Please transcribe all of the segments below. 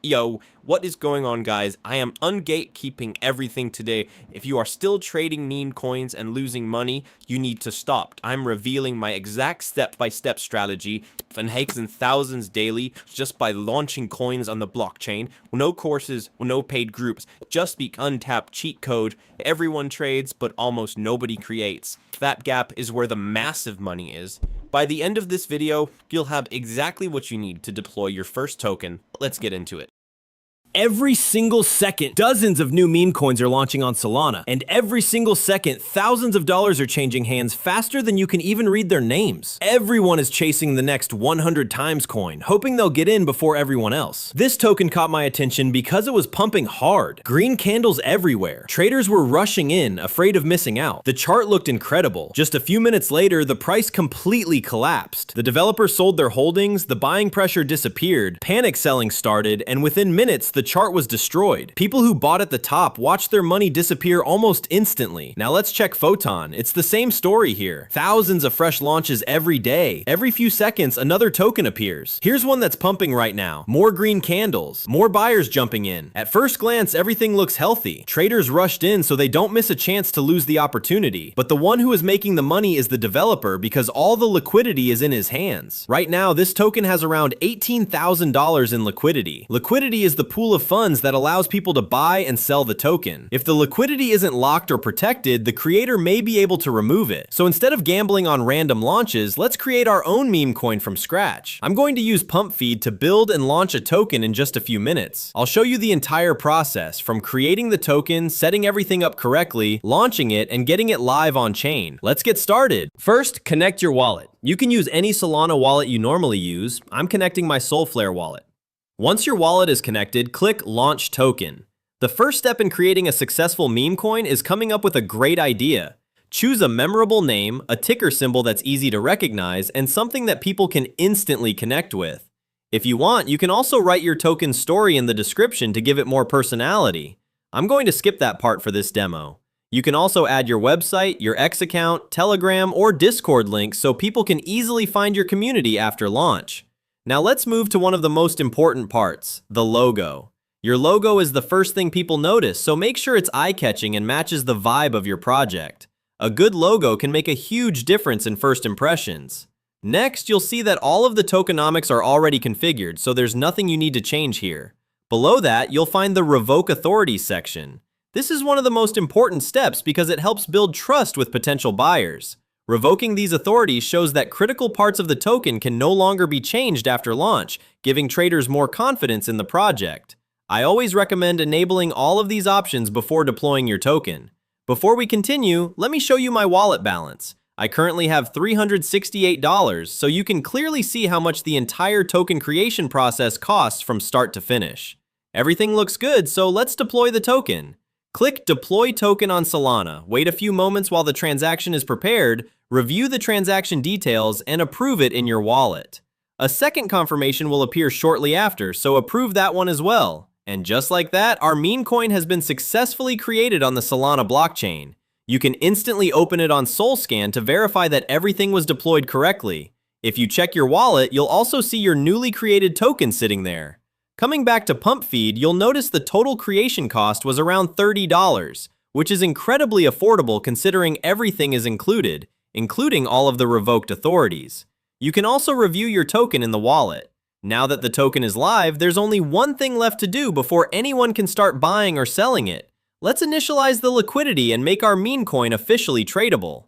Yo, what is going on, guys? I am ungatekeeping everything today. If you are still trading meme coins and losing money, you need to stop. I'm revealing my exact step-by-step strategy and making thousands daily just by launching coins on the blockchain. No courses, no paid groups, just the untapped cheat code. Everyone trades, but almost nobody creates. That gap is where the massive money is. By the end of this video, you'll have exactly what you need to deploy your first token. Let's get into it. Every single second, dozens of new meme coins are launching on Solana, and every single second, thousands of dollars are changing hands faster than you can even read their names. Everyone is chasing the next 100 times coin, hoping they'll get in before everyone else. This token caught my attention because it was pumping hard. Green candles everywhere. Traders were rushing in, afraid of missing out. The chart looked incredible. Just a few minutes later, the price completely collapsed. The developers sold their holdings, the buying pressure disappeared, panic selling started, and within minutes, the chart was destroyed. People who bought at the top watched their money disappear almost instantly. Now let's check Photon. It's the same story here. Thousands of fresh launches every day. Every few seconds, another token appears. Here's one that's pumping right now. More green candles. More buyers jumping in. At first glance, everything looks healthy. Traders rushed in so they don't miss a chance to lose the opportunity. But the one who is making the money is the developer because all the liquidity is in his hands. Right now, this token has around $18,000 in liquidity. Liquidity is the pool of funds that allows people to buy and sell the token. If the liquidity isn't locked or protected, the creator may be able to remove it. So instead of gambling on random launches, let's create our own meme coin from scratch. I'm going to use Pump Feed to build and launch a token in just a few minutes. I'll show you the entire process from creating the token, setting everything up correctly, launching it, and getting it live on chain. Let's get started. First, connect your wallet. You can use any Solana wallet you normally use. I'm connecting my Solflare wallet. Once your wallet is connected, click Launch Token. The first step in creating a successful meme coin is coming up with a great idea. Choose a memorable name, a ticker symbol that's easy to recognize, and something that people can instantly connect with. If you want, you can also write your token's story in the description to give it more personality. I'm going to skip that part for this demo. You can also add your website, your X account, Telegram, or Discord links so people can easily find your community after launch. Now let's move to one of the most important parts, the logo. Your logo is the first thing people notice, so make sure it's eye-catching and matches the vibe of your project. A good logo can make a huge difference in first impressions. Next, you'll see that all of the tokenomics are already configured, so there's nothing you need to change here. Below that, you'll find the Revoke Authorities section. This is one of the most important steps because it helps build trust with potential buyers. Revoking these authorities shows that critical parts of the token can no longer be changed after launch, giving traders more confidence in the project. I always recommend enabling all of these options before deploying your token. Before we continue, let me show you my wallet balance. I currently have $368, so you can clearly see how much the entire token creation process costs from start to finish. Everything looks good, so let's deploy the token. Click Deploy Token on Solana, wait a few moments while the transaction is prepared, review the transaction details, and approve it in your wallet. A second confirmation will appear shortly after, so approve that one as well. And just like that, our meme coin has been successfully created on the Solana blockchain. You can instantly open it on SolScan to verify that everything was deployed correctly. If you check your wallet, you'll also see your newly created token sitting there. Coming back to Pump Feed, you'll notice the total creation cost was around $30, which is incredibly affordable considering everything is included, including all of the revoked authorities. You can also review your token in the wallet. Now that the token is live, there's only one thing left to do before anyone can start buying or selling it. Let's initialize the liquidity and make our meme coin officially tradable.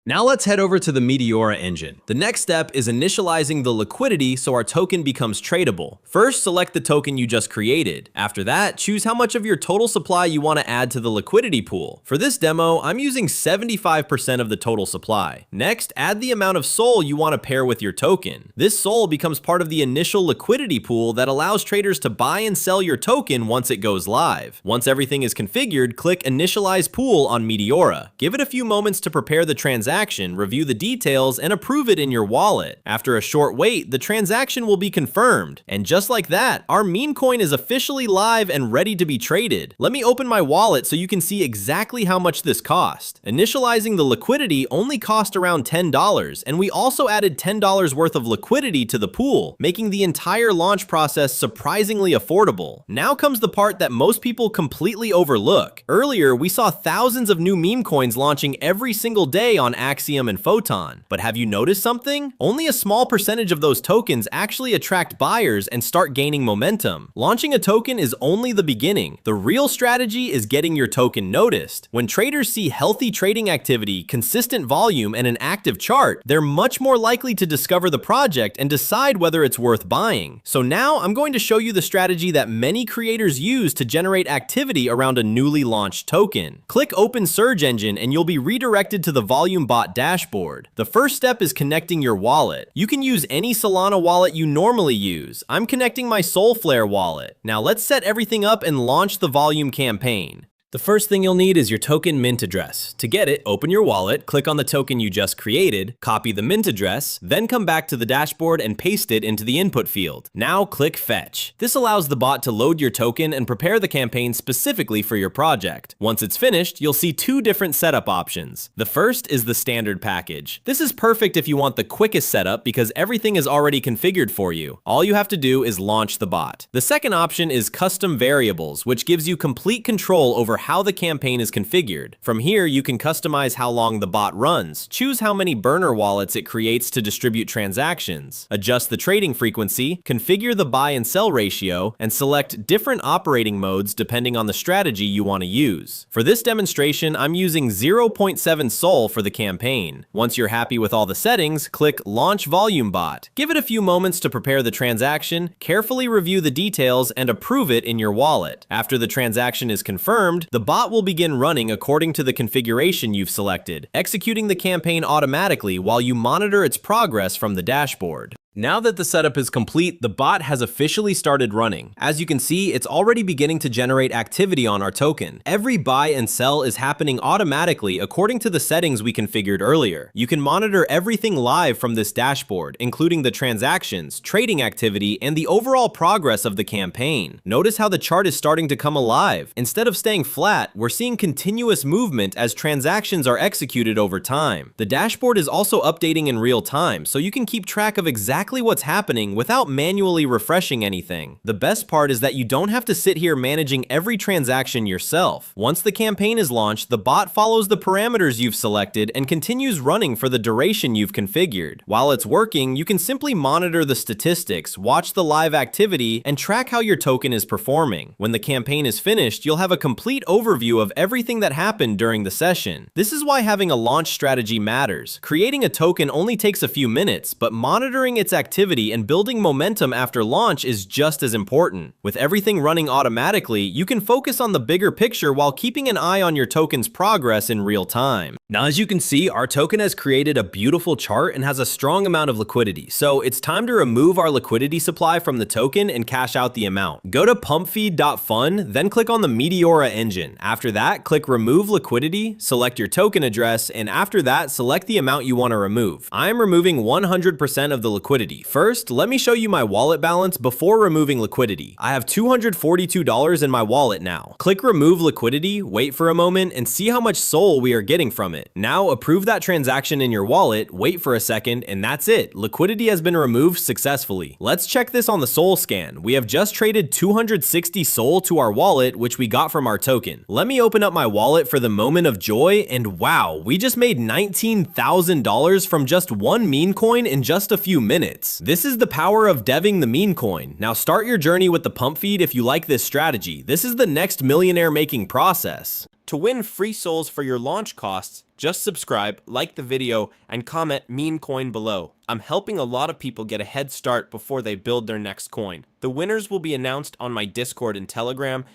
Now let's head over to the Meteora engine. The next step is initializing the liquidity so our token becomes tradable. First, select the token you just created. After that, choose how much of your total supply you want to add to the liquidity pool. For this demo, I'm using 75% of the total supply. Next, add the amount of SOL you want to pair with your token. This SOL becomes part of the initial liquidity pool that allows traders to buy and sell your token once it goes live. Once everything is configured, click Initialize Pool on Meteora. Give it a few moments to prepare the transaction transaction, review the details, and approve it in your wallet. After a short wait, the transaction will be confirmed. And just like that, our Memecoin is officially live and ready to be traded. Let me open my wallet so you can see exactly how much this cost. Initializing the liquidity only cost around $10, and we also added $10 worth of liquidity to the pool, making the entire launch process surprisingly affordable. Now comes the part that most people completely overlook. Earlier, we saw thousands of new meme coins launching every single day on Axiom and Photon. But have you noticed something? Only a small percentage of those tokens actually attract buyers and start gaining momentum. Launching a token is only the beginning. The real strategy is getting your token noticed. When traders see healthy trading activity, consistent volume, and an active chart, they're much more likely to discover the project and decide whether it's worth buying. So now I'm going to show you the strategy that many creators use to generate activity around a newly launched token. Click Open Search Engine and you'll be redirected to the Volume Bot dashboard. The first step is connecting your wallet. You can use any Solana wallet you normally use. I'm connecting my Solflare wallet. Now let's set everything up and launch the volume campaign. The first thing you'll need is your token mint address. To get it, open your wallet, click on the token you just created, copy the mint address, then come back to the dashboard and paste it into the input field. Now click Fetch. This allows the bot to load your token and prepare the campaign specifically for your project. Once it's finished, you'll see two different setup options. The first is the standard package. This is perfect if you want the quickest setup because everything is already configured for you. All you have to do is launch the bot. The second option is custom variables, which gives you complete control over how the campaign is configured. From here, you can customize how long the bot runs, choose how many burner wallets it creates to distribute transactions, adjust the trading frequency, configure the buy and sell ratio, and select different operating modes depending on the strategy you want to use. For this demonstration, I'm using 0.7 SOL for the campaign. Once you're happy with all the settings, click Launch Volume Bot. Give it a few moments to prepare the transaction, carefully review the details, and approve it in your wallet. After the transaction is confirmed, the bot will begin running according to the configuration you've selected, executing the campaign automatically while you monitor its progress from the dashboard. Now that the setup is complete, the bot has officially started running. As you can see, it's already beginning to generate activity on our token. Every buy and sell is happening automatically according to the settings we configured earlier. You can monitor everything live from this dashboard, including the transactions, trading activity, and the overall progress of the campaign. Notice how the chart is starting to come alive. Instead of staying flat, we're seeing continuous movement as transactions are executed over time. The dashboard is also updating in real time, so you can keep track of exactly what's happening without manually refreshing anything. The best part is that you don't have to sit here managing every transaction yourself. Once the campaign is launched, the bot follows the parameters you've selected and continues running for the duration you've configured. While it's working, you can simply monitor the statistics, watch the live activity, and track how your token is performing. When the campaign is finished, you'll have a complete overview of everything that happened during the session. This is why having a launch strategy matters. Creating a token only takes a few minutes, but monitoring its activity and building momentum after launch is just as important. With everything running automatically, you can focus on the bigger picture while keeping an eye on your token's progress in real time. Now, as you can see, our token has created a beautiful chart and has a strong amount of liquidity. So it's time to remove our liquidity supply from the token and cash out the amount. Go to pumpfeed.fun, then click on the Meteora engine. After that, click Remove Liquidity, select your token address, and after that, select the amount you want to remove. I'm removing 100% of the liquidity. First, let me show you my wallet balance before removing liquidity. I have $242 in my wallet now. Click Remove Liquidity, wait for a moment, and see how much SOL we are getting from it. Now, approve that transaction in your wallet, wait for a second, and that's it. Liquidity has been removed successfully. Let's check this on the SOL scan. We have just traded 260 SOL to our wallet, which we got from our token. Let me open up my wallet for the moment of joy, and wow, we just made $19,000 from just one meme coin in just a few minutes. This is the power of deving the Memecoin. Now start your journey with the pump feed if you like this strategy. This is the next millionaire making process. To win free souls for your launch costs, just subscribe, like the video, and comment Memecoin below. I'm helping a lot of people get a head start before they build their next coin. The winners will be announced on my Discord and Telegram.